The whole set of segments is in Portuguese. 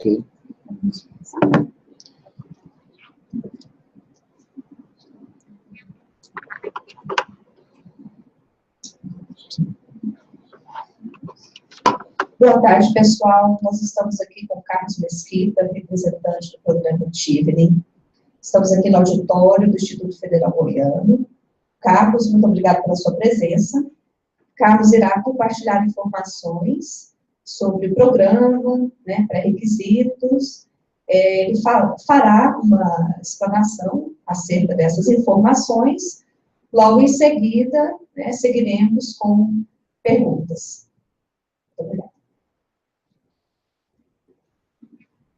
Ok. Boa tarde, pessoal. Nós estamos aqui com o Carlos Mesquita, representante do programa Tivni. Estamos aqui no auditório do Instituto Federal Goiano. Carlos, muito obrigado pela sua presença. Carlos irá compartilhar informações sobre o programa, né, pré-requisitos. Ele fará uma explanação acerca dessas informações. Logo em seguida, né, seguiremos com perguntas. Muito obrigada.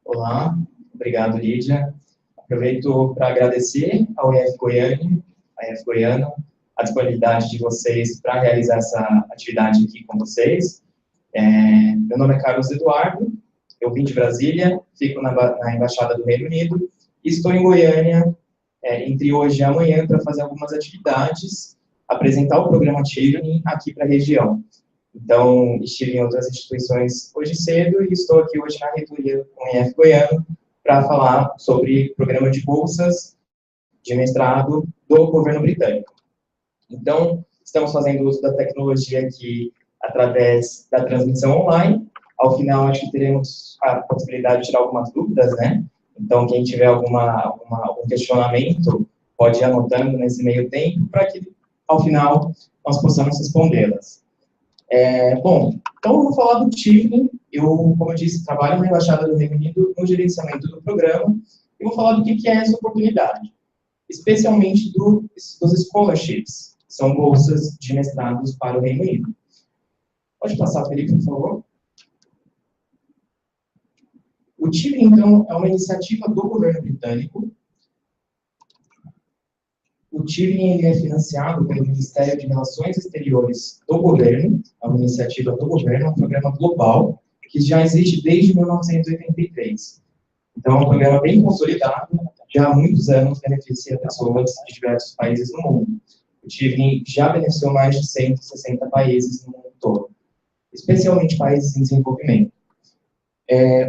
Olá, obrigado, Lídia. Aproveito para agradecer ao IF Goiano, a disponibilidade de vocês para realizar essa atividade aqui com vocês. Meu nome é Carlos Eduardo, eu vim de Brasília, fico na Embaixada do Reino Unido, e estou em Goiânia entre hoje e amanhã para fazer algumas atividades, apresentar o programa Tivni aqui para a região. Então, estive em outras instituições hoje cedo e estou aqui hoje na reitoria com o IF Goiano para falar sobre o programa de bolsas de mestrado do governo britânico. Então, estamos fazendo uso da tecnologia aqui através da transmissão online. Ao final, acho que teremos a possibilidade de tirar algumas dúvidas, né? Então, quem tiver algum questionamento, pode ir anotando nesse meio tempo para que, ao final, nós possamos respondê-las. Bom, então eu vou falar do Tivni. Eu, como eu disse, trabalho na Embaixada do Reino Unido no gerenciamento do programa e vou falar do que é essa oportunidade, especialmente dos scholarships, que são bolsas de mestrados para o Reino Unido. Pode passar, Felipe, por favor. O Tivni, então, é uma iniciativa do governo britânico. O Tivni é financiado pelo Ministério de Relações Exteriores do governo, é uma iniciativa do governo, é um programa global, que já existe desde 1983. Então, é um programa bem consolidado, já há muitos anos beneficia pessoas de diversos países no mundo. O Tivni já beneficiou mais de 160 países no mundo todo, especialmente países em desenvolvimento.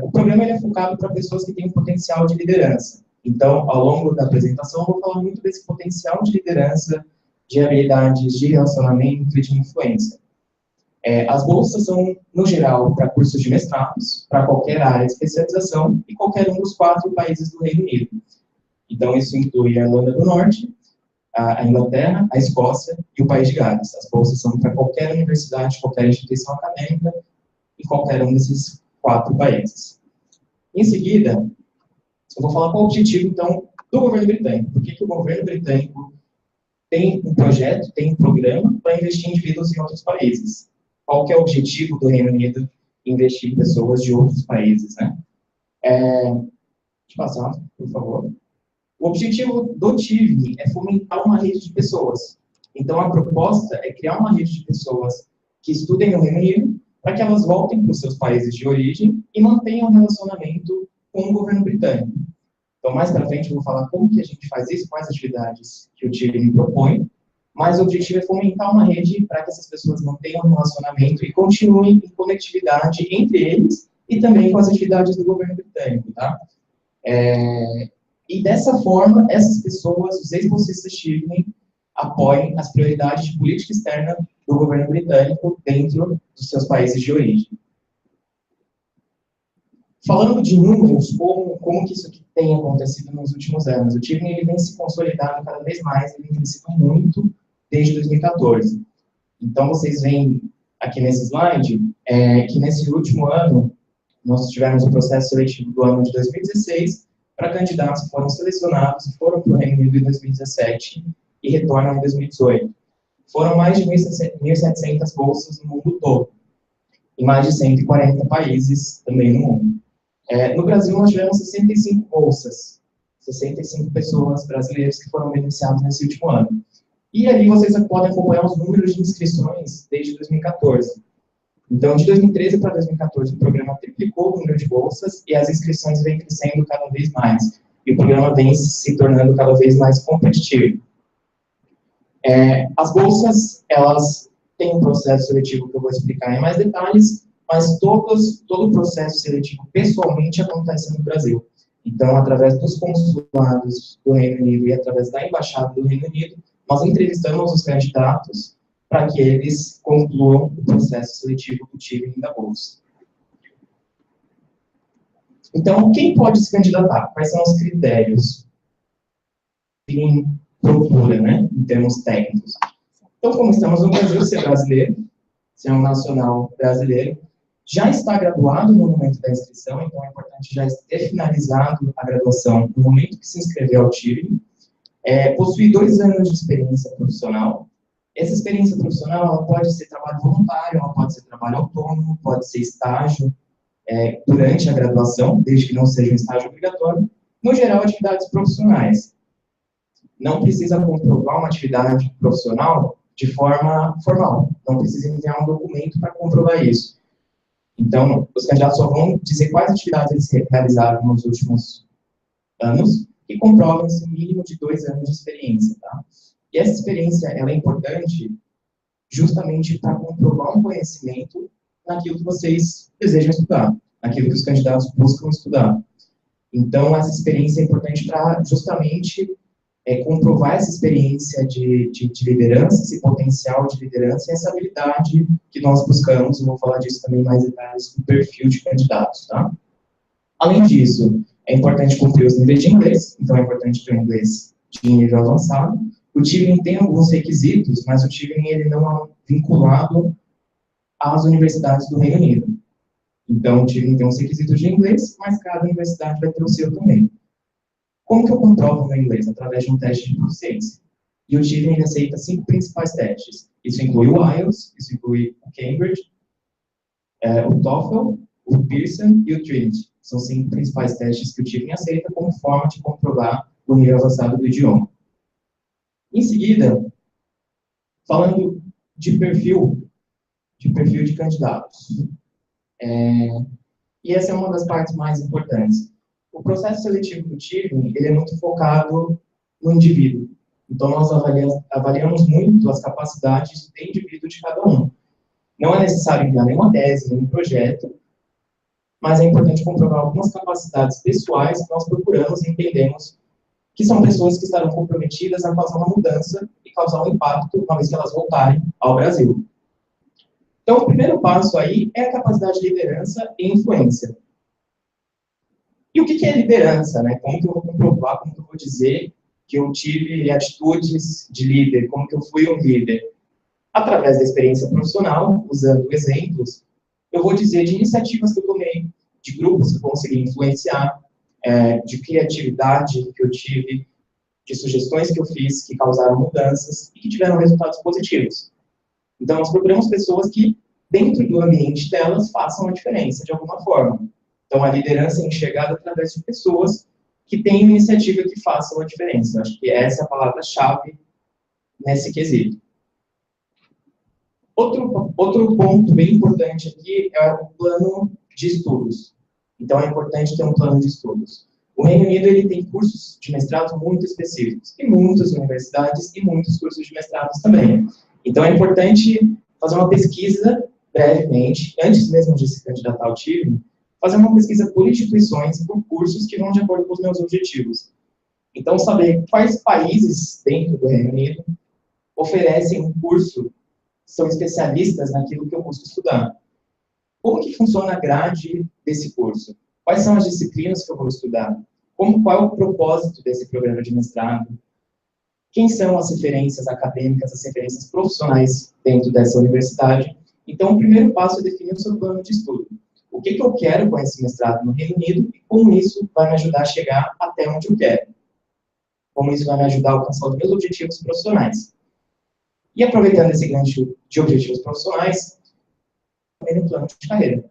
O programa é focado para pessoas que têm um potencial de liderança. Então, ao longo da apresentação, eu vou falar muito desse potencial de liderança, de habilidades de relacionamento e de influência. As bolsas são, no geral, para cursos de mestrados, para qualquer área de especialização e qualquer um dos 4 países do Reino Unido. Então, isso inclui a Irlanda do Norte, a Inglaterra, a Escócia e o País de Gales. As bolsas são para qualquer universidade, qualquer instituição acadêmica e qualquer um desses 4 países. Em seguida, eu vou falar qual o objetivo, então, do governo britânico. Por que o governo britânico tem um projeto, tem um programa para investir em indivíduos em outros países? Qual que é o objetivo do Reino Unido investir em pessoas de outros países, né? Deixa eu passar, por favor. O objetivo do Tivni é fomentar uma rede de pessoas. Então, a proposta é criar uma rede de pessoas que estudem no Reino Unido para que elas voltem para os seus países de origem e mantenham um relacionamento com o governo britânico. Então, mais para frente, eu vou falar como que a gente faz isso, quais atividades que o Tivni propõe, mas o objetivo é fomentar uma rede para que essas pessoas mantenham um relacionamento e continuem em conectividade entre eles e também com as atividades do governo britânico, tá? E dessa forma, essas pessoas, os ex-bolsistas Tivni, apoiem as prioridades de política externa do governo britânico dentro dos seus países de origem. Falando de números, como que isso aqui tem acontecido nos últimos anos? O Tivni ele vem se consolidando cada vez mais, ele vem crescendo muito desde 2014. Então, vocês veem aqui nesse slide que nesse último ano, nós tivemos o processo seletivo do ano de 2016 para candidatos que foram selecionados e foram para o Reino Unido em 2017 e retornam em 2018. Foram mais de 1.700 bolsas no mundo todo, em mais de 140 países também no mundo. No Brasil, nós tivemos 65 bolsas, 65 pessoas brasileiras que foram beneficiadas nesse último ano. E ali vocês podem acompanhar os números de inscrições desde 2014. Então, de 2013 para 2014, o programa triplicou o número de bolsas e as inscrições vêm crescendo cada vez mais. E o programa vem se tornando cada vez mais competitivo. As bolsas, elas têm um processo seletivo que eu vou explicar em mais detalhes, mas todo o processo seletivo pessoalmente acontece no Brasil. Então, através dos consulados do Reino Unido e através da Embaixada do Reino Unido, nós entrevistamos os candidatos para que eles concluam o processo seletivo do TIV e da Bolsa. Então, quem pode se candidatar? Quais são os critérios que procura, né, em termos técnicos? Então, como estamos no Brasil, ser brasileiro, ser um nacional brasileiro, já está graduado no momento da inscrição, então é importante já ter finalizado a graduação no momento que se inscreveu ao TIV, possuir 2 anos de experiência profissional. Essa experiência profissional ela pode ser trabalho voluntário, ela pode ser trabalho autônomo, pode ser estágio durante a graduação, desde que não seja um estágio obrigatório. No geral, atividades profissionais. Não precisa comprovar uma atividade profissional de forma formal, não precisa enviar um documento para comprovar isso. Então, os candidatos só vão dizer quais atividades eles realizaram nos últimos anos e comprovam esse mínimo de 2 anos de experiência, tá? E essa experiência, ela é importante justamente para comprovar um conhecimento naquilo que vocês desejam estudar, naquilo que os candidatos buscam estudar. Então, essa experiência é importante para justamente comprovar essa experiência de liderança, esse potencial de liderança e essa habilidade que nós buscamos. Eu vou falar disso também mais detalhes no perfil de candidatos, tá? Além disso, é importante cumprir os níveis de inglês, então é importante ter um inglês de nível avançado. O TIVEN tem alguns requisitos, mas o TIVEN ele não é vinculado às universidades do Reino Unido. Então, o TIVEN tem uns requisitos de inglês, mas cada universidade vai ter o seu também. Como que eu comprovo o meu inglês? Através de um teste de proficiência. E o TIVEN aceita 5 principais testes. Isso inclui o IELTS, isso inclui o Cambridge, o TOEFL, o Pearson e o Trinity. São 5 principais testes que o TIVEN aceita como forma de comprovar o nível avançado do idioma. Em seguida, falando de perfil de candidatos. E essa é uma das partes mais importantes. O processo seletivo do TIVEN, ele é muito focado no indivíduo. Então, nós avaliamos muito as capacidades do indivíduo de cada um. Não é necessário enviar nenhuma tese, nenhum projeto, mas é importante comprovar algumas capacidades pessoais que nós procuramos e entendemos que são pessoas que estarão comprometidas a causar uma mudança e causar um impacto uma vez que elas voltarem ao Brasil. Então, o primeiro passo aí é a capacidade de liderança e influência. E o que é liderança, né? Como que eu vou comprovar, como que eu vou dizer que eu tive atitudes de líder, como que eu fui um líder? Através da experiência profissional, usando exemplos, eu vou dizer de iniciativas que eu tomei, de grupos que eu consegui influenciar, de criatividade que eu tive, de sugestões que eu fiz que causaram mudanças e que tiveram resultados positivos. Então, nós procuramos pessoas que, dentro do ambiente delas, façam a diferença de alguma forma. Então, a liderança é enxergada através de pessoas que têm iniciativa que façam a diferença. Acho que essa é a palavra-chave nesse quesito. Outro ponto bem importante aqui é o plano de estudos. Então, é importante ter um plano de estudos. O Reino Unido ele tem cursos de mestrado muito específicos, e muitas universidades e muitos cursos de mestrados também. Então, é importante fazer uma pesquisa brevemente, antes mesmo de se candidatar ao TIVEN, fazer uma pesquisa por instituições, por cursos que vão de acordo com os meus objetivos. Então, saber quais países dentro do Reino Unido oferecem um curso, são especialistas naquilo que eu busco estudar. Como que funciona a grade desse curso? Quais são as disciplinas que eu vou estudar? Qual é o propósito desse programa de mestrado? Quem são as referências acadêmicas, as referências profissionais dentro dessa universidade? Então, o primeiro passo é definir o seu plano de estudo. O que eu quero com esse mestrado no Reino Unido e como isso vai me ajudar a chegar até onde eu quero. Como isso vai me ajudar a alcançar os meus objetivos profissionais. E aproveitando esse gancho de objetivos profissionais, também no plano de carreira.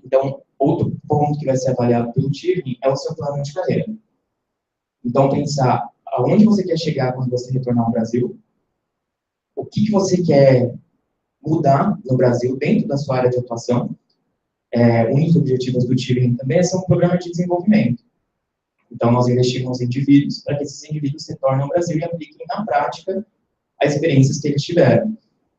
Então, outro ponto que vai ser avaliado pelo TIVEN é o seu plano de carreira. Então, pensar aonde você quer chegar quando você retornar ao Brasil, o que você quer mudar no Brasil dentro da sua área de atuação. Um dos objetivos do TIVEN também é ser um programa de desenvolvimento. Então, nós investimos em indivíduos para que esses indivíduos retornem ao Brasil e apliquem na prática as experiências que eles tiveram.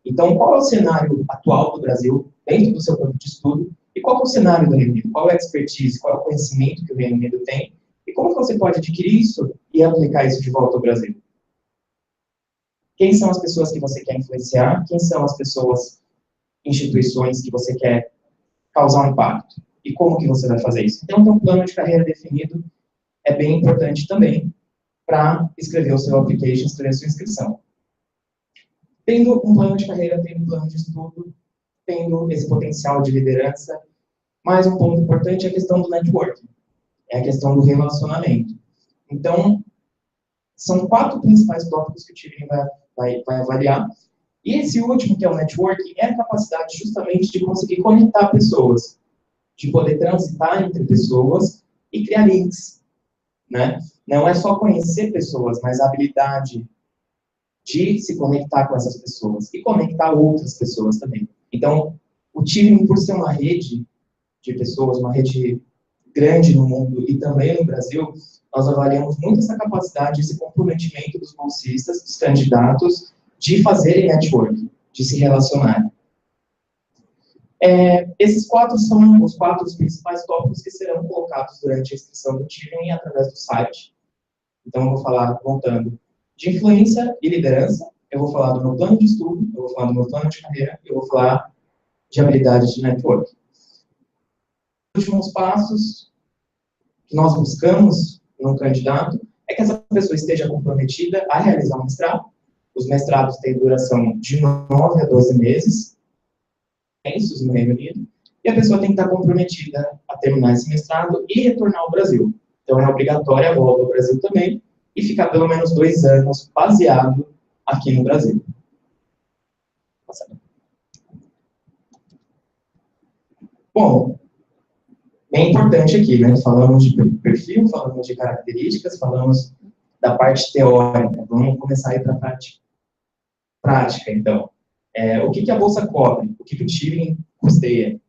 Então, qual é o cenário atual do Brasil dentro do seu campo de estudo e qual é o cenário do Reino Unido? Qual é a expertise, qual é o conhecimento que o Reino Unido tem e como você pode adquirir isso e aplicar isso de volta ao Brasil? Quem são as pessoas que você quer influenciar? Quem são as pessoas, instituições que você quer causar um impacto? E como que você vai fazer isso? Então, ter um plano de carreira definido é bem importante também para escrever o seu application, escrever a sua inscrição. Tendo um plano de carreira, tendo um plano de estudo, tendo esse potencial de liderança, mais um ponto importante é a questão do networking, é a questão do relacionamento. Então, são 4 principais tópicos que o time vai avaliar. E esse último, que é o networking, é a capacidade justamente de conseguir conectar pessoas, de poder transitar entre pessoas e criar links, né? Não é só conhecer pessoas, mas a habilidade de se conectar com essas pessoas e conectar outras pessoas também. Então, o time, por ser uma rede de pessoas, uma rede grande no mundo e também no Brasil, nós avaliamos muito essa capacidade, esse comprometimento dos bolsistas, dos candidatos, de fazerem networking, de se relacionarem. Esses 4 são os 4 principais tópicos que serão colocados durante a inscrição do time através do site. Então, eu vou falar, voltando, de influência e liderança, eu vou falar do meu plano de estudo, eu vou falar do meu plano de carreira, eu vou falar de habilidades de networking. Os últimos passos que nós buscamos num candidato é que essa pessoa esteja comprometida a realizar um mestrado. Os mestrados têm duração de 9 a 12 meses, intensos no Reino Unido, e a pessoa tem que estar comprometida a terminar esse mestrado e retornar ao Brasil. Então, é obrigatória a volta ao Brasil também, e ficar pelo menos 2 anos baseado aqui no Brasil. Bom, bem importante aqui, né? Falamos de perfil, falamos de características, falamos da parte teórica. Vamos começar a ir para a prática, então. O que a Bolsa cobre? O que o Tiving custeia?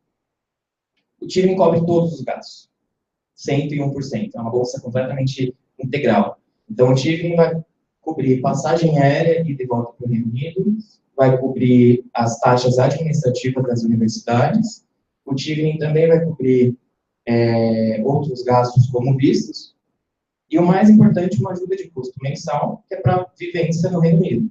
O Tiving cobre todos os gastos. 101%. É uma bolsa completamente integral. Então, o Tiving vai cobrir passagem aérea e de volta para o Reino Unido, vai cobrir as taxas administrativas das universidades, o Tiving também vai cobrir outros gastos como vistos, e o mais importante, uma ajuda de custo mensal, que é para vivência no Reino Unido.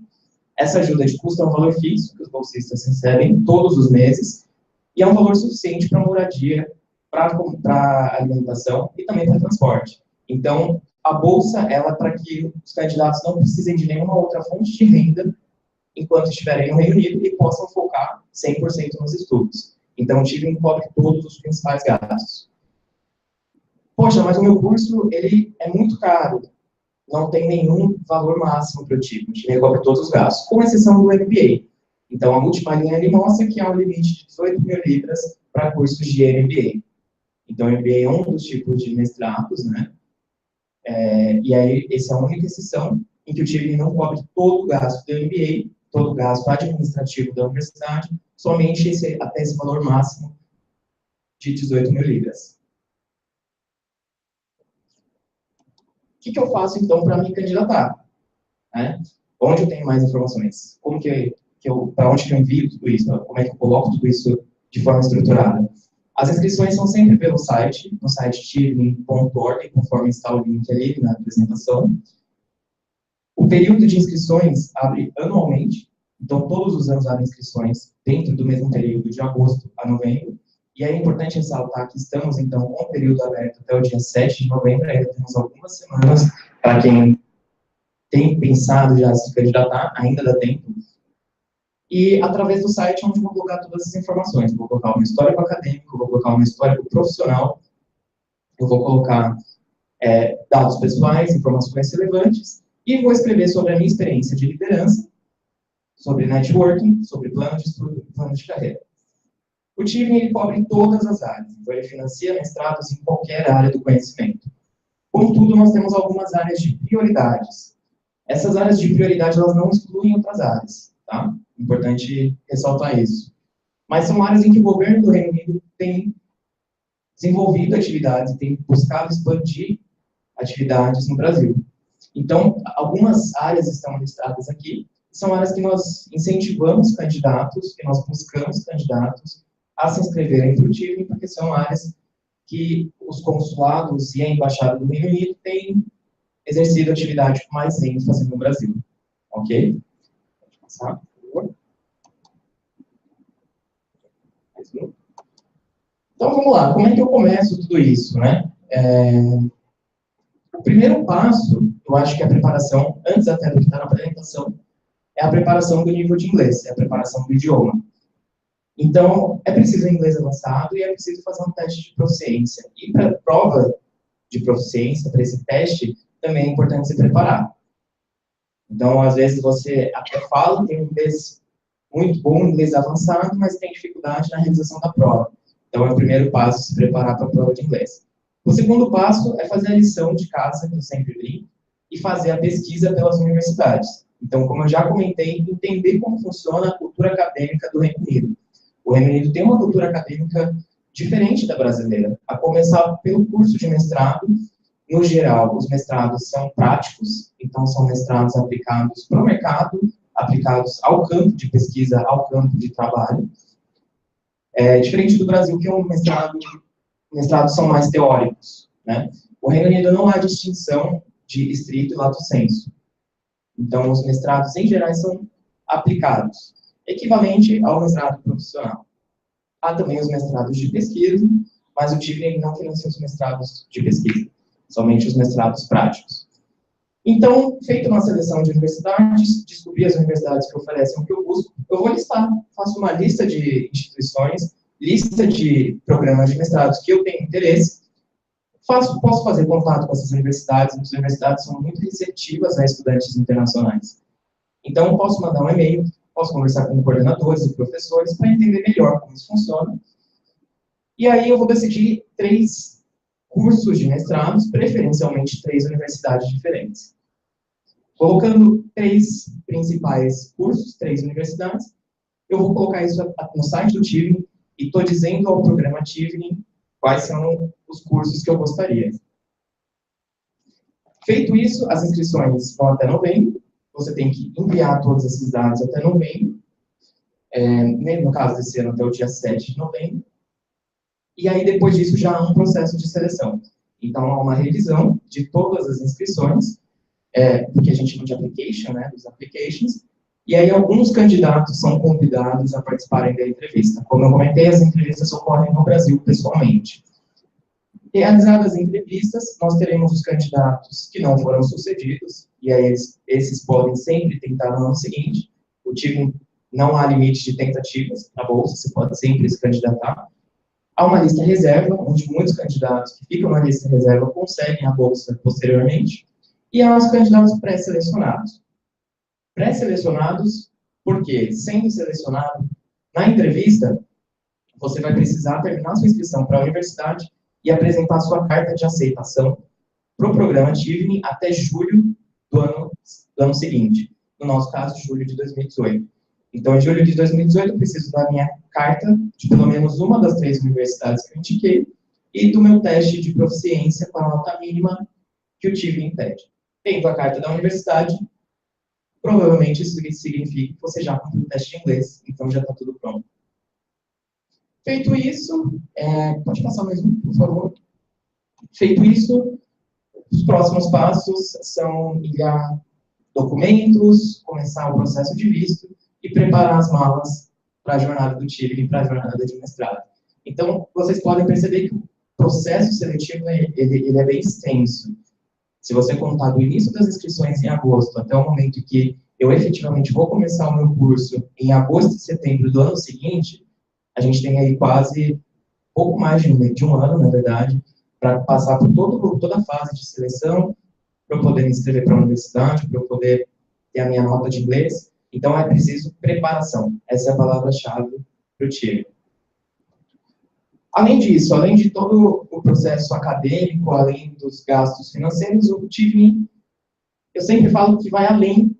Essa ajuda de custo é um valor fixo que os bolsistas recebem todos os meses, e é um valor suficiente para moradia, para alimentação e também para transporte. Então, a bolsa, ela para que os candidatos não precisem de nenhuma outra fonte de renda enquanto estiverem no Reino Unido e possam focar 100% nos estudos. Então, o Tiving cobre todos os principais gastos. Poxa, mas o meu curso, ele é muito caro. Não tem nenhum valor máximo para o Tiving. O Tiving cobre todos os gastos, com exceção do MBA. Então, a última linha ele mostra que há um limite de 18 mil libras para cursos de MBA. Então, o MBA é um dos tipos de mestrados, né? E aí, essa é a única exceção em que o Tiving não cobre todo o gasto do MBA, todo o gasto administrativo da universidade, somente até esse valor máximo de 18 mil libras. O que eu faço, então, para me candidatar? Onde eu tenho mais informações? Para onde que eu envio tudo isso? Como é que eu coloco tudo isso de forma estruturada? As inscrições são sempre pelo site, no site tiving.org, conforme está o link ali na apresentação. O período de inscrições abre anualmente, então todos os anos abrem inscrições dentro do mesmo período, de agosto a novembro. E é importante ressaltar que estamos, então, com o período aberto até o dia 7 de novembro, ainda temos algumas semanas para quem tem pensado já se candidatar, ainda dá tempo. E através do site onde eu vou colocar todas as informações. Vou colocar um histórico acadêmico, vou colocar um histórico profissional, eu vou colocar dados pessoais, informações relevantes, e vou escrever sobre a minha experiência de liderança, sobre networking, sobre plano de estudo e plano de carreira. O Tiving, ele cobre todas as áreas, então ele financia mestrados em qualquer área do conhecimento. Contudo, nós temos algumas áreas de prioridades. Essas áreas de prioridade, elas não excluem outras áreas, tá? Importante ressaltar isso. Mas são áreas em que o governo do Reino Unido tem desenvolvido atividades, tem buscado expandir atividades no Brasil. Então, algumas áreas estão listadas aqui, são áreas que nós incentivamos candidatos, que nós buscamos candidatos a se inscreverem para o time, porque são áreas que os consulados e a Embaixada do Reino Unido têm exercido atividade com mais ênfase no Brasil. Ok? Pode passar, por favor. Então, vamos lá. Como é que eu começo tudo isso, né? O primeiro passo, eu acho que é a preparação, antes até do que está na apresentação, é a preparação do nível de inglês, é a preparação do idioma. Então, é preciso inglês avançado e é preciso fazer um teste de proficiência. E para a prova de proficiência, para esse teste, também é importante se preparar. Então, às vezes, você até fala, tem um inglês muito bom, inglês avançado, mas tem dificuldade na realização da prova. Então, é o primeiro passo, se preparar para a prova de inglês. O segundo passo é fazer a lição de casa, que eu sempre brinco, e fazer a pesquisa pelas universidades. Então, como eu já comentei, entender como funciona a cultura acadêmica do Reino Unido. O Reino Unido tem uma cultura acadêmica diferente da brasileira, a começar pelo curso de mestrado. No geral, os mestrados são práticos, então são mestrados aplicados para o mercado, aplicados ao campo de pesquisa, ao campo de trabalho. Diferente do Brasil, que é um mestrados são mais teóricos, né? O Reino Unido não há distinção de estrito e lato sensu. Então, os mestrados, em geral, são aplicados, equivalente ao mestrado profissional. Há também os mestrados de pesquisa, mas o Tivoli não financia os mestrados de pesquisa, somente os mestrados práticos. Então, feita uma seleção de universidades, descobri as universidades que oferecem o que eu busco, eu vou listar, faço uma lista de instituições, lista de programas de mestrados que eu tenho interesse, posso fazer contato com essas universidades, as universidades são muito receptivas a estudantes internacionais. Então, posso mandar um e-mail, posso conversar com coordenadores e professores para entender melhor como isso funciona. E aí eu vou decidir 3 cursos de mestrados, preferencialmente 3 universidades diferentes. Colocando 3 principais cursos, 3 universidades, eu vou colocar isso no site do Tivoli e estou dizendo ao programa Tivoli quais são os cursos que eu gostaria. Feito isso, as inscrições vão até novembro. Você tem que enviar todos esses dados até novembro. No caso desse ano, até o dia 7 de novembro. E aí, depois disso, já há um processo de seleção. Então, há uma revisão de todas as inscrições, porque a gente chama de application, né, dos applications, e aí alguns candidatos são convidados a participarem da entrevista. Como eu comentei, as entrevistas ocorrem no Brasil pessoalmente. Realizadas as entrevistas, nós teremos os candidatos que não foram sucedidos, e aí esses podem sempre tentar no ano seguinte. O Tivoli não há limite de tentativas na bolsa, você pode sempre se candidatar. Há uma lista reserva, onde muitos candidatos que ficam na lista reserva conseguem a bolsa posteriormente, e há os candidatos pré-selecionados. Pré-selecionados, porque, sendo selecionado na entrevista, você vai precisar terminar sua inscrição para a universidade e apresentar sua carta de aceitação para o programa Tivoli até julho do ano seguinte. No nosso caso, julho de 2018. Então, em julho de 2018, eu preciso da minha carta de pelo menos uma das 3 universidades que eu indiquei e do meu teste de proficiência com a nota mínima que o Tivoli pede. Tendo a carta da universidade, provavelmente isso significa que você já cumpriu o teste de inglês, então já está tudo pronto. Feito isso, pode passar mais um, por favor. Feito isso, os próximos passos são enviar documentos, começar o processo de visto e preparar as malas para a jornada do Tivoli e para a jornada de mestrado. Então, vocês podem perceber que o processo seletivo ele é bem extenso. Se você contar do início das inscrições em agosto até o momento que eu efetivamente vou começar o meu curso em agosto e setembro do ano seguinte, a gente tem aí quase pouco mais de um ano, na verdade, para passar por toda a fase de seleção, para eu poder me inscrever para a universidade, para eu poder ter a minha nota de inglês. Então, é preciso preparação. Essa é a palavra-chave para o Tivoli. Além disso, além de todo o processo acadêmico, além dos gastos financeiros, o Tivoli, eu sempre falo que vai além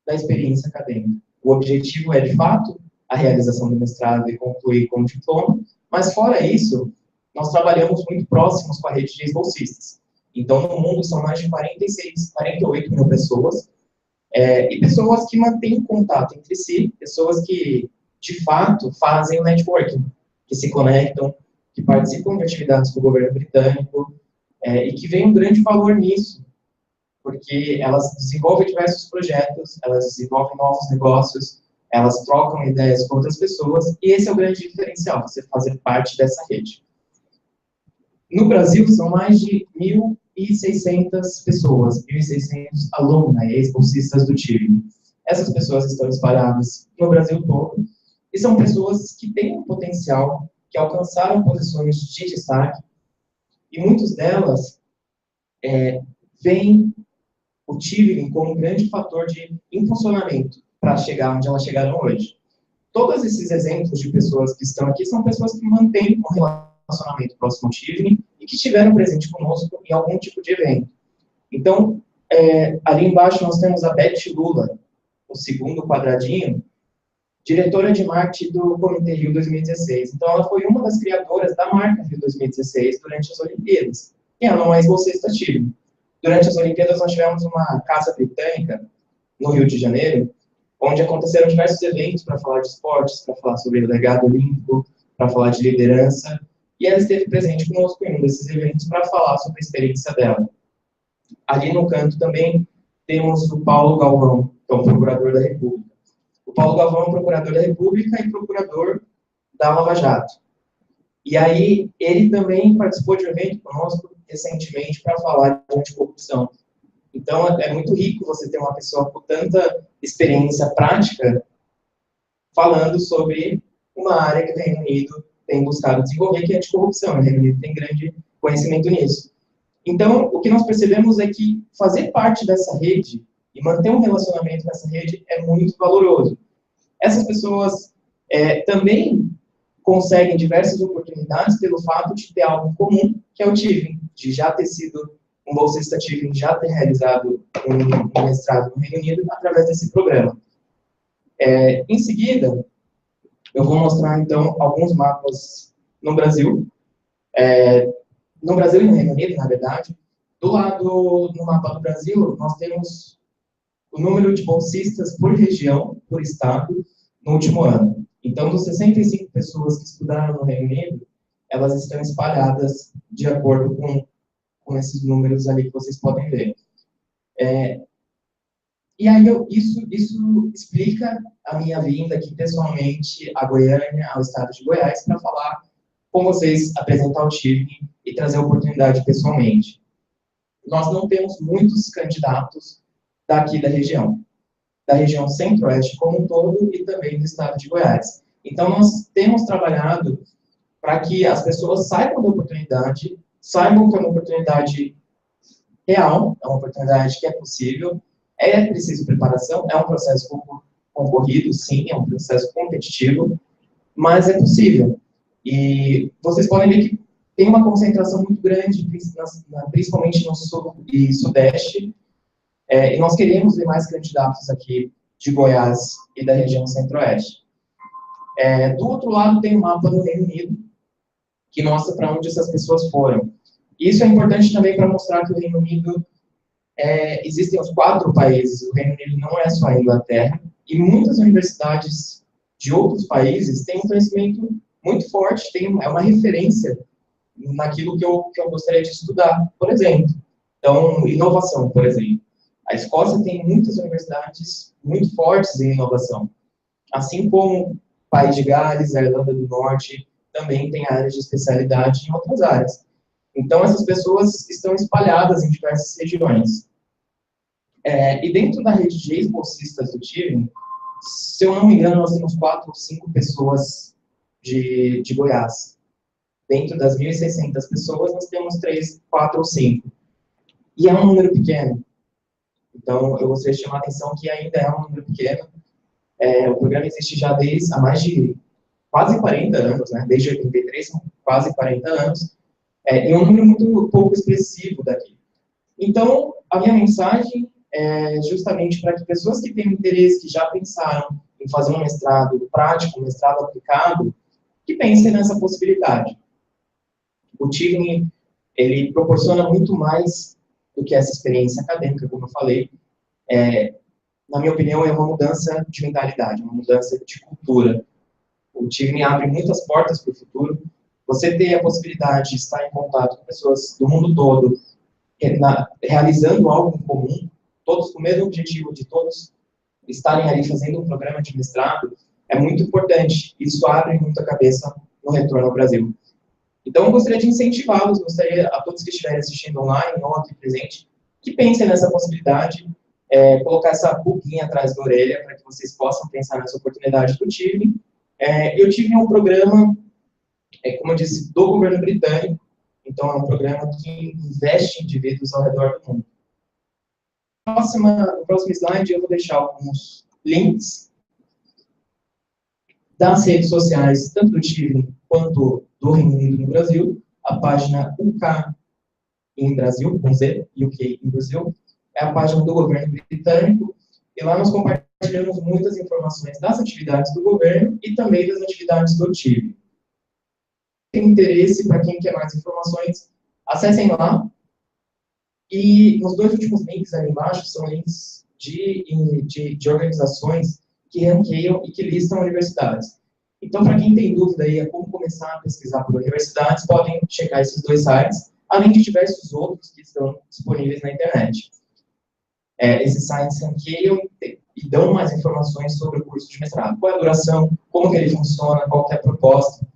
da experiência acadêmica. O objetivo é, de fato, a realização do mestrado e concluir com o diploma, mas fora isso, nós trabalhamos muito próximos com a rede de ex-bolsistas. Então, no mundo, são mais de 48 mil pessoas E pessoas que mantêm contato entre si, pessoas que, de fato, fazem o networking, que se conectam, que participam de atividades do governo britânico, e que vem um grande valor nisso, porque elas desenvolvem diversos projetos, elas desenvolvem novos negócios, elas trocam ideias com outras pessoas, e esse é o grande diferencial, você fazer parte dessa rede. No Brasil, são mais de 1.600 pessoas, 1.600 alunos, ex-bolsistas do TIV. Essas pessoas estão espalhadas no Brasil todo, e são pessoas que têm um potencial, que alcançaram posições de destaque, e muitas delas veem o TIV como um grande fator de impulsionamento para chegar onde elas chegaram hoje. Todos esses exemplos de pessoas que estão aqui são pessoas que mantêm um relacionamento próximo ao TIV e que estiveram presentes conosco em algum tipo de evento. Então, ali embaixo nós temos a Beth Lula, o segundo quadradinho, diretora de marketing do Comitê Rio 2016. Então, ela foi uma das criadoras da marca Rio 2016 durante as Olimpíadas. E ela não é ex-bolsista TIV. Durante as Olimpíadas, nós tivemos uma casa britânica, no Rio de Janeiro, onde aconteceram diversos eventos para falar de esportes, para falar sobre o legado olímpico, para falar de liderança, e ela esteve presente conosco em um desses eventos para falar sobre a experiência dela. Ali no canto também temos o Paulo Galvão, que é o procurador da República. O Paulo Galvão é um procurador da República e procurador da Lava Jato. E aí, ele também participou de um evento conosco recentemente para falar de anticorrupção. Então, é muito rico você ter uma pessoa com tanta experiência prática falando sobre uma área que o Reino Unido tem buscado desenvolver, que é a anticorrupção. O Reino Unido tem grande conhecimento nisso. Então, o que nós percebemos é que fazer parte dessa rede e manter um relacionamento com essa rede é muito valoroso. Essas pessoas também conseguem diversas oportunidades pelo fato de ter algo em comum, que é o TIV, de já ter sido um bolsista TIV, já ter realizado um mestrado no Reino Unido através desse programa. Em seguida, eu vou mostrar, então, alguns mapas no Brasil. No Brasil e no Reino Unido, na verdade. Do lado, no mapa do Brasil, nós temos o número de bolsistas por região, por estado, no último ano. Então, dos 65 pessoas que estudaram no Reino Unido, elas estão espalhadas de acordo com esses números ali que vocês podem ver. E aí, isso explica a minha vinda aqui pessoalmente a Goiânia, ao estado de Goiás, para falar com vocês, apresentar o TIV e trazer a oportunidade pessoalmente. Nós não temos muitos candidatos daqui da região centro-oeste como um todo e também do estado de Goiás. Então, nós temos trabalhado para que as pessoas saibam da oportunidade, saibam que é uma oportunidade real, é uma oportunidade que é possível, é preciso preparação, é um processo concorrido, sim, é um processo competitivo, mas é possível. E vocês podem ver que tem uma concentração muito grande, principalmente no sul e sudeste, e nós queremos ver mais candidatos aqui de Goiás e da região centro-oeste. Do outro lado tem o mapa do Reino Unido, que mostra para onde essas pessoas foram. E isso é importante também para mostrar que o Reino Unido, existem os 4 países, o Reino Unido não é só a Inglaterra, e muitas universidades de outros países têm um conhecimento muito forte, é uma referência naquilo que eu gostaria de estudar, por exemplo. Então, inovação, por exemplo. A Escócia tem muitas universidades muito fortes em inovação, assim como o País de Gales, a Irlanda do Norte, também tem áreas de especialidade em outras áreas. Então, essas pessoas estão espalhadas em diversas regiões. E dentro da rede de ex-bolsistas do TIV, se eu não me engano, nós temos 4 ou 5 pessoas de Goiás. Dentro das 1.600 pessoas, nós temos 3, 4 ou 5. E é um número pequeno. Então, eu gostaria de chamar a atenção que ainda é um número pequeno. O programa existe já há mais de quase 40 anos, né? Desde 83, são quase 40 anos. E um número muito pouco expressivo daqui. Então, a minha mensagem é justamente para que pessoas que têm interesse, que já pensaram em fazer um mestrado prático, um mestrado aplicado, que pensem nessa possibilidade. O TIV, ele proporciona muito mais do que essa experiência acadêmica, como eu falei. na minha opinião, é uma mudança de mentalidade, uma mudança de cultura. O Tivni abre muitas portas para o futuro. Você ter a possibilidade de estar em contato com pessoas do mundo todo, realizando algo em comum, todos com o mesmo objetivo de todos estarem ali fazendo um programa de mestrado, é muito importante. Isso abre muito a cabeça no retorno ao Brasil. Então, eu gostaria de incentivá-los, gostaria a todos que estiverem assistindo online ou aqui presente, que pensem nessa possibilidade, colocar essa pulguinha atrás da orelha para que vocês possam pensar nessa oportunidade do Tivni. Eu tive um programa, como eu disse, do governo britânico, então é um programa que investe em indivíduos ao redor do mundo. No próximo slide eu vou deixar alguns links das redes sociais, tanto do Tivni quanto do Reino Unido no Brasil. A página UK em Brasil, com Z, UK em Brasil, é a página do governo britânico, e lá nós compartilhamos muitas informações das atividades do governo e também das atividades do Tivni. Tem interesse, para quem quer mais informações, acessem lá. E nos dois últimos links ali embaixo são links de organizações que ranqueiam e que listam universidades. Então, para quem tem dúvida aí como começar a pesquisar por universidades, podem checar esses dois sites, além de diversos outros que estão disponíveis na internet. Esses sites ranqueiam e dão mais informações sobre o curso de mestrado. Qual é a duração, como que ele funciona, qual que é a proposta.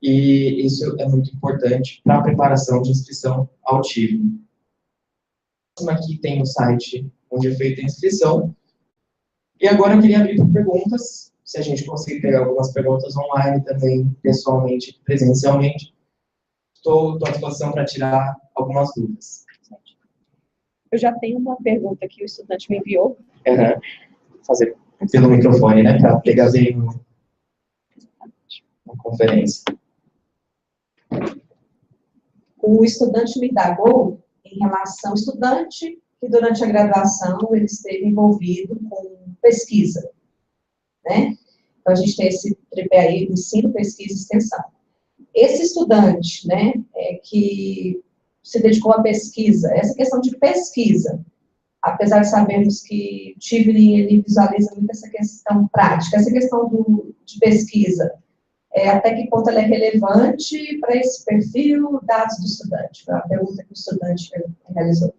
E isso é muito importante para a preparação de inscrição ao Tivni. Aqui tem o site onde é feita a inscrição. E agora eu queria abrir para perguntas, se a gente conseguir pegar algumas perguntas online também, pessoalmente, presencialmente. Estou à disposição para tirar algumas dúvidas. Eu já tenho uma pergunta que o estudante me enviou. Fazer pelo microfone, né, para pegar bem uma conferência. O estudante me indagou em relação ao estudante que durante a graduação ele esteve envolvido com pesquisa, né? Então, a gente tem esse tripé aí, ensino, pesquisa e extensão. Esse estudante, né, que se dedicou à pesquisa, essa questão de pesquisa, apesar de sabermos que o Tivni, ele visualiza muito essa questão prática, essa questão de pesquisa, até que ponto ela é relevante para esse perfil dados do estudante? Foi a pergunta que o estudante realizou.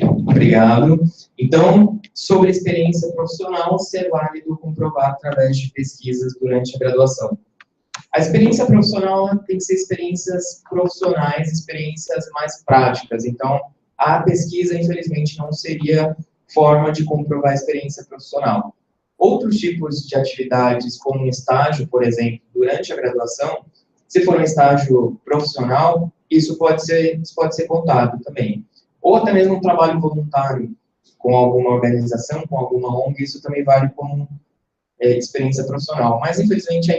Obrigado. Então, sobre experiência profissional, se é válido comprovar através de pesquisas durante a graduação. A experiência profissional tem que ser experiências profissionais, experiências mais práticas. Então, a pesquisa, infelizmente, não seria forma de comprovar a experiência profissional. Outros tipos de atividades, como um estágio, por exemplo, durante a graduação, se for um estágio profissional, isso pode ser contado também. Ou até mesmo um trabalho voluntário com alguma organização, com alguma ONG, isso também vale como experiência profissional. Mas, infelizmente,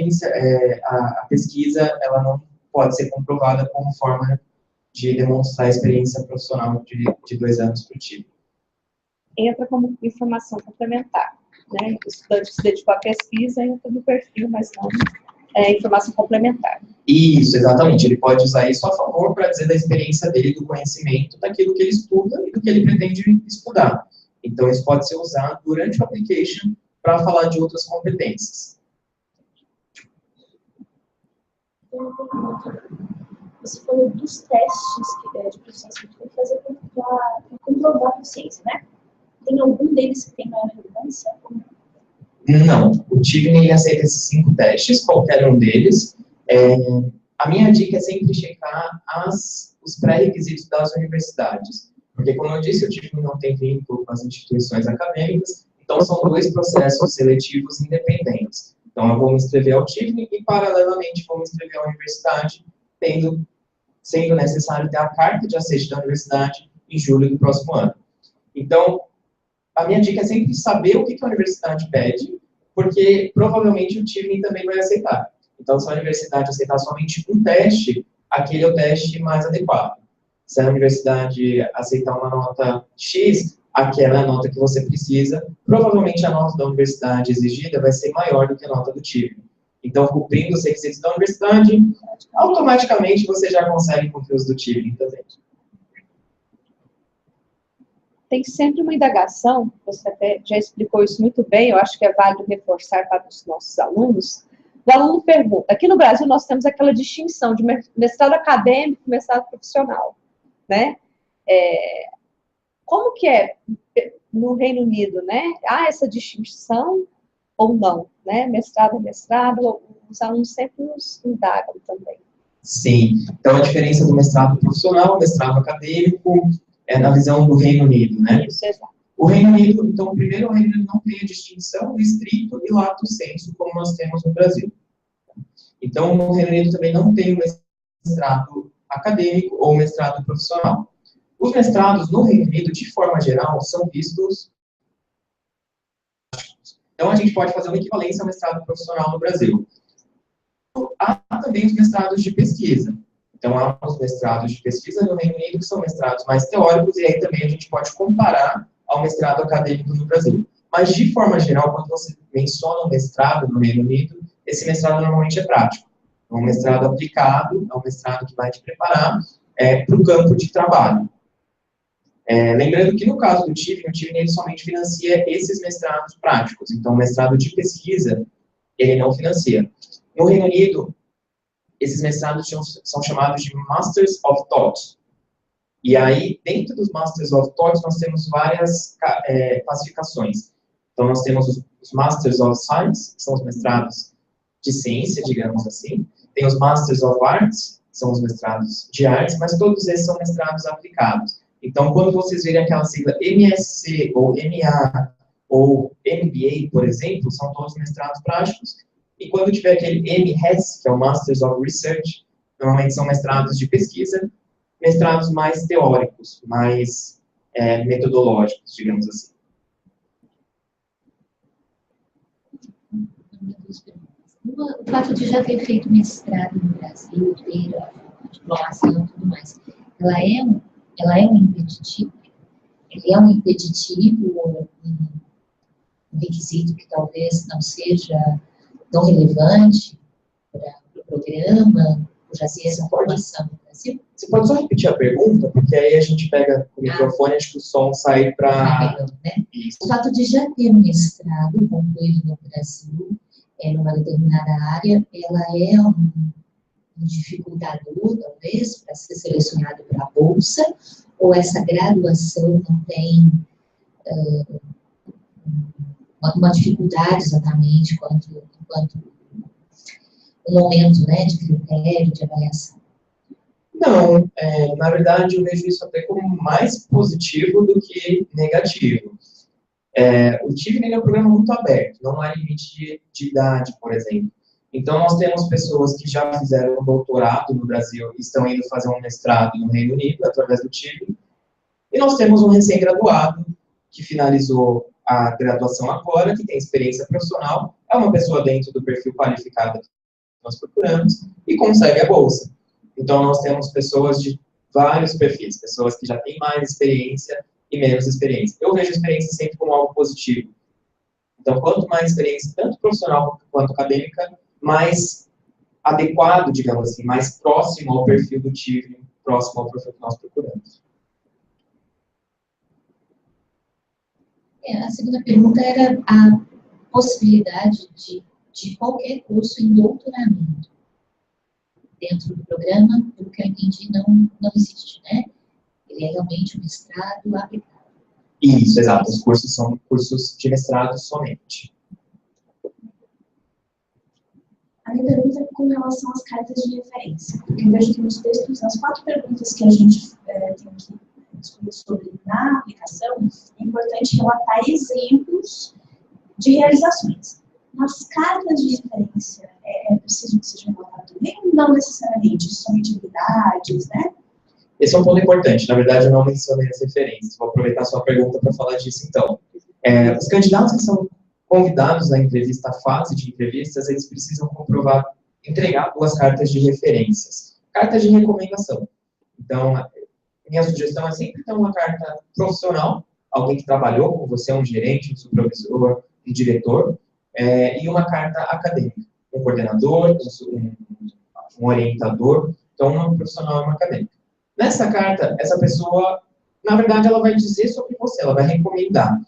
a pesquisa ela não pode ser comprovada como forma de demonstrar a experiência profissional de 2 anos para o Tivni. Entra como informação complementar, né? O estudante se dedicou à pesquisa, entra no perfil, mas não informação complementar. Isso, exatamente. Ele pode usar isso a favor para dizer da experiência dele, do conhecimento, daquilo que ele estuda e do que ele pretende estudar. Então, isso pode ser usado durante o application para falar de outras competências. Você falou dos testes de proficiência que tem que fazer para comprovar a proficiência, né? Tem algum deles que tem maior relevância? Não. O Tivni aceita esses 5 testes, qualquer um deles. A minha dica é sempre checar os pré-requisitos das universidades. Porque, como eu disse, o Tivni não tem vínculo com as instituições acadêmicas, então são 2 processos seletivos independentes. Então, eu vou me inscrever ao Tivni e, paralelamente, vou me inscrever à universidade, sendo necessário ter a carta de aceite da universidade em julho do próximo ano. Então, a minha dica é sempre saber o que a universidade pede, porque provavelmente o Tivni também vai aceitar. Então, se a universidade aceitar somente um teste, aquele é o teste mais adequado. Se a universidade aceitar uma nota X, aquela é a nota que você precisa. Provavelmente a nota da universidade exigida vai ser maior do que a nota do Tivni. Então, cumprindo os requisitos da universidade, automaticamente você já consegue cumprir os do Tivni também. tem sempre uma indagação, você até já explicou isso muito bem, eu acho que é válido reforçar para os nossos alunos. O aluno pergunta, aqui no Brasil nós temos aquela distinção de mestrado acadêmico e mestrado profissional, né? Como que é no Reino Unido, né? Há essa distinção ou não, né? Mestrado é mestrado, os alunos sempre nos indagam também. Sim, então a diferença do mestrado profissional, mestrado acadêmico, é na visão do Reino Unido, né? Isso, exato. O Reino Unido, então, primeiro, o Reino Unido não tem a distinção do estrito e lato sensu, como nós temos no Brasil. Então, o Reino Unido também não tem o mestrado acadêmico ou mestrado profissional. Os mestrados no Reino Unido, de forma geral, são vistos. Então, a gente pode fazer uma equivalência ao mestrado profissional no Brasil. Há também os mestrados de pesquisa. Então, há os mestrados de pesquisa no Reino Unido, que são mestrados mais teóricos, e aí também a gente pode comparar ao mestrado acadêmico no Brasil. Mas, de forma geral, quando você menciona um mestrado no Reino Unido, esse mestrado normalmente é prático. É um mestrado aplicado, é um mestrado que vai te preparar para o campo de trabalho. Lembrando que, no caso do TIVNE, o TIVNE ele somente financia esses mestrados práticos. Então, o mestrado de pesquisa, ele não financia. No Reino Unido, esses mestrados são chamados de Masters of Thought. E aí, dentro dos Masters of Thought, nós temos várias classificações. Então, nós temos os Masters of Science, que são os mestrados de ciência, digamos assim. Tem os Masters of Arts, que são os mestrados de artes, mas todos esses são mestrados aplicados. Então, quando vocês verem aquela sigla MSc, ou MA, ou MBA, por exemplo, são todos mestrados práticos. E quando tiver aquele MRes, que é o Masters of Research, normalmente são mestrados de pesquisa, mestrados mais teóricos, mais metodológicos, digamos assim. O fato de já ter feito mestrado no Brasil, ter a diplomação e tudo mais, ela é um impeditivo? Ele é um impeditivo, um requisito que talvez não seja tão relevante para o programa, por já ter essa formação no Brasil? Você pode só repetir a pergunta, porque aí a gente pega o microfone e acho que o som sai para... Né? O fato de já ter um mestrado concluído no Brasil, numa determinada área, ela é um dificultador, talvez, para ser selecionado para a Bolsa, ou essa graduação não tem uma dificuldade exatamente quanto o momento, né, de critério, de avaliação? Não, na verdade eu vejo isso até como mais positivo do que negativo. O TIVNE é um programa muito aberto, não há limite de idade, por exemplo. Então, nós temos pessoas que já fizeram um doutorado no Brasil e estão indo fazer um mestrado no Reino Unido, através do TIVNE. E nós temos um recém-graduado que finalizou a graduação agora, que tem experiência profissional, é uma pessoa dentro do perfil qualificado que nós procuramos e consegue a bolsa. Então, nós temos pessoas de vários perfis, pessoas que já têm mais experiência e menos experiência. Eu vejo a experiência sempre como algo positivo. Então, quanto mais experiência, tanto profissional quanto acadêmica, mais adequado, digamos assim, mais próximo ao perfil do TIVNE, próximo ao perfil que nós procuramos. A segunda pergunta era a possibilidade de qualquer curso em doutoramento. Dentro do programa, pelo que eu entendi, não existe, né? Ele é realmente um mestrado aplicado. Isso, exato. Os cursos são cursos de mestrado somente. A minha pergunta é com relação às cartas de referência. Porque eu vejo que nos textos, nas 4 perguntas que a gente tem que discutir sobre na aplicação, é importante relatar exemplos de realizações. Nas cartas de referência, é preciso que seja relatado também? Não necessariamente, somente habilidades, né? Esse é um ponto importante. Na verdade, eu não mencionei as referências. Vou aproveitar a sua pergunta para falar disso, então. Os candidatos que são convidados na entrevista, a fase de entrevistas, eles precisam entregar 2 cartas de referências. Cartas de recomendação. Então, minha sugestão é sempre ter uma carta profissional, alguém que trabalhou com você, um gerente, um supervisor, um diretor, e uma carta acadêmica, um coordenador, um orientador, então uma profissional e uma acadêmica. Nessa carta, essa pessoa na verdade, ela vai dizer sobre você, ela vai recomendar.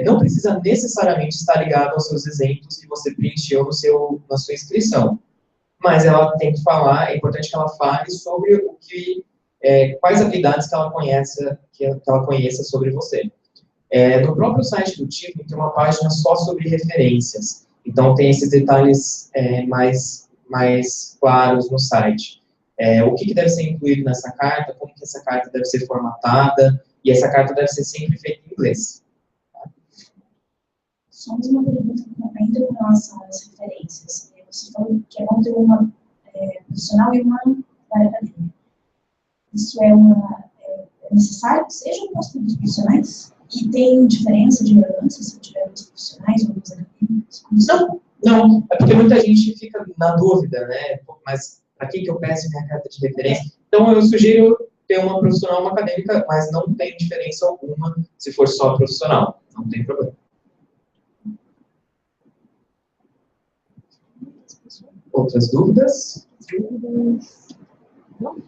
Não precisa necessariamente estar ligado aos seus exemplos que você preencheu na sua inscrição, mas ela tem que falar, é importante que ela fale sobre quais habilidades que ela conheça sobre você. No próprio site do Tivoli tem uma página só sobre referências, então tem esses detalhes mais claros no site. O que deve ser incluído nessa carta, como que essa carta deve ser formatada, e essa carta deve ser sempre feita em inglês. Só mais uma pergunta ainda com relação às referências. Você falou que é bom ter uma profissional e uma área acadêmica. Isso é necessário que sejam duas profissionais? E tem diferença de relevância se tiver dois profissionais ou duas acadêmicas? Não, é porque muita gente fica na dúvida, né? Mas para que eu peço minha carta de referência? Então, eu sugiro ter uma profissional e uma acadêmica, mas não tem diferença alguma se for só profissional. Não tem problema. Outras dúvidas? Não.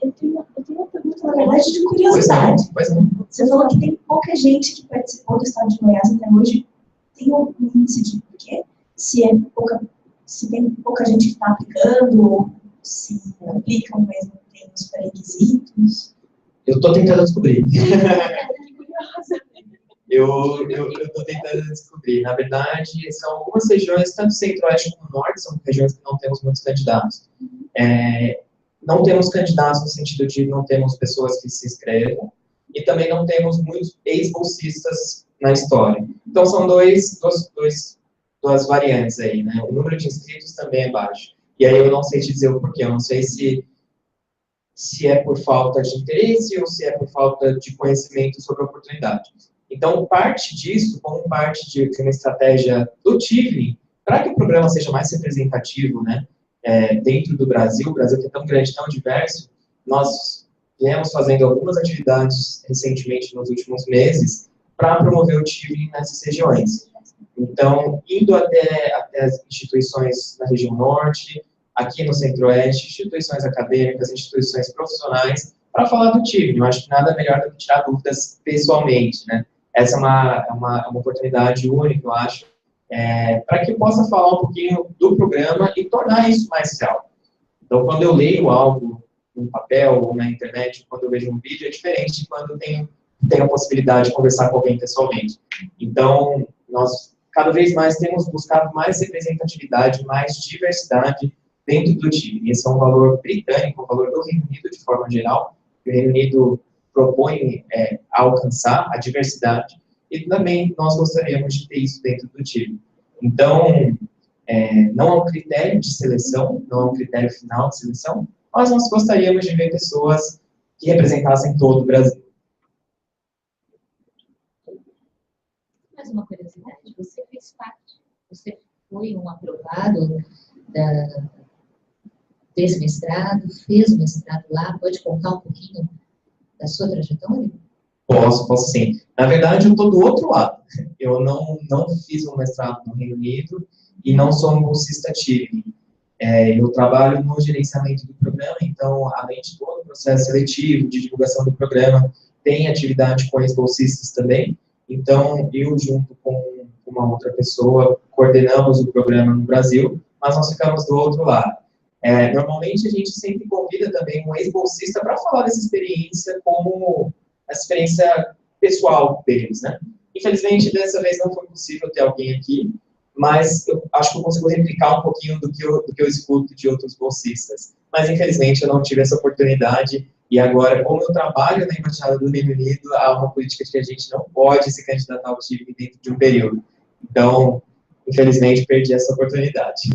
Eu tenho uma pergunta, na verdade, de curiosidade. Pois não. Você falou que tem pouca gente que participou do estado de Goiás até hoje. Tem algum índice de por quê? Se tem pouca gente que está aplicando, ou se aplicam, mas não tem os pré-requisitos? Eu estou tentando descobrir. Eu estou tentando descobrir. Na verdade, são algumas regiões, tanto centro-oeste como norte, são regiões que não temos muitos candidatos. Não temos candidatos no sentido de não temos pessoas que se inscrevam, e também não temos muitos ex-bolsistas na história. Então, são duas variantes aí, né? O número de inscritos também é baixo. E aí eu não sei te dizer o porquê, eu não sei se é por falta de interesse ou se é por falta de conhecimento sobre a oportunidade. Então, parte disso, como parte de uma estratégia do Tivoli, para que o programa seja mais representativo, né, dentro do Brasil, o Brasil que é tão grande, tão diverso, nós viemos fazendo algumas atividades recentemente, nos últimos meses, para promover o Tivoli nessas regiões. Então, indo até as instituições na região norte, aqui no centro-oeste, instituições acadêmicas, instituições profissionais, para falar do Tivoli. Eu acho que nada melhor do que tirar dúvidas pessoalmente, né? Essa é uma oportunidade única, eu acho, para que eu possa falar um pouquinho do programa e tornar isso mais real. Então, quando eu leio algo no papel ou na internet, quando eu vejo um vídeo, é diferente de quando eu tenho a possibilidade de conversar com alguém pessoalmente. Então, nós cada vez mais temos buscado mais representatividade, mais diversidade dentro do Tivoli. Esse é um valor britânico, um valor do Reino Unido de forma geral, que o Reino Unido propõe alcançar a diversidade, e também nós gostaríamos de ter isso dentro do Tivoli. Então, não é um critério de seleção, não é um critério final de seleção, mas nós gostaríamos de ver pessoas que representassem todo o Brasil. Mais uma curiosidade, você fez parte, você foi um aprovado desse mestrado, fez o mestrado lá, pode contar um pouquinho da sua trajetória? Posso sim. Na verdade, eu estou do outro lado. Eu não fiz um mestrado no Reino Unido e não sou um bolsista Tivoli. Eu trabalho no gerenciamento do programa, então, além de todo o processo seletivo, de divulgação do programa, tem atividade com ex-bolsistas também. Então, eu, junto com uma outra pessoa, coordenamos o programa no Brasil, mas nós ficamos do outro lado. Normalmente, a gente sempre convida também um ex-bolsista para falar dessa experiência como a experiência pessoal deles, né? Infelizmente, dessa vez não foi possível ter alguém aqui, mas eu acho que eu consigo replicar um pouquinho do que eu escuto de outros bolsistas. Mas, infelizmente, eu não tive essa oportunidade, e agora, como eu trabalho na Embaixada do Reino Unido, há uma política de que a gente não pode se candidatar ao Tivoli dentro de um período. Então, infelizmente, perdi essa oportunidade.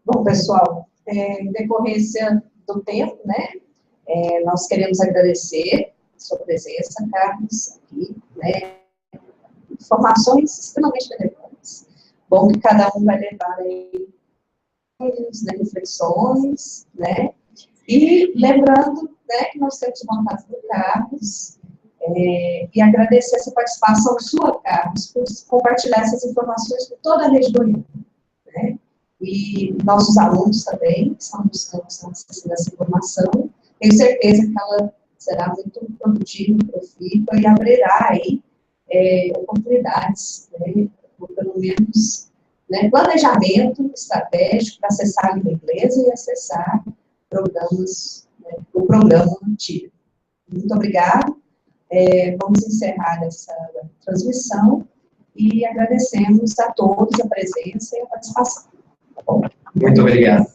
Bom, pessoal, em decorrência do tempo, né, nós queremos agradecer a sua presença, Carlos, aqui, né, informações extremamente relevantes. Bom que cada um vai levar aí reflexões, né, e lembrando, né, que nós temos o contato do Carlos, E agradecer essa participação sua, Carlos, por compartilhar essas informações com toda a rede Goiânia, né? E nossos alunos também, que estão buscando essa informação, tenho certeza que ela será muito produtiva, profícua e abrirá aí oportunidades, né? Ou pelo menos, né, planejamento estratégico para acessar a língua inglesa e acessar programas, né, o programa TIR. Muito obrigada. Vamos encerrar essa transmissão e agradecemos a todos a presença e a participação. Tá bom? Muito obrigado.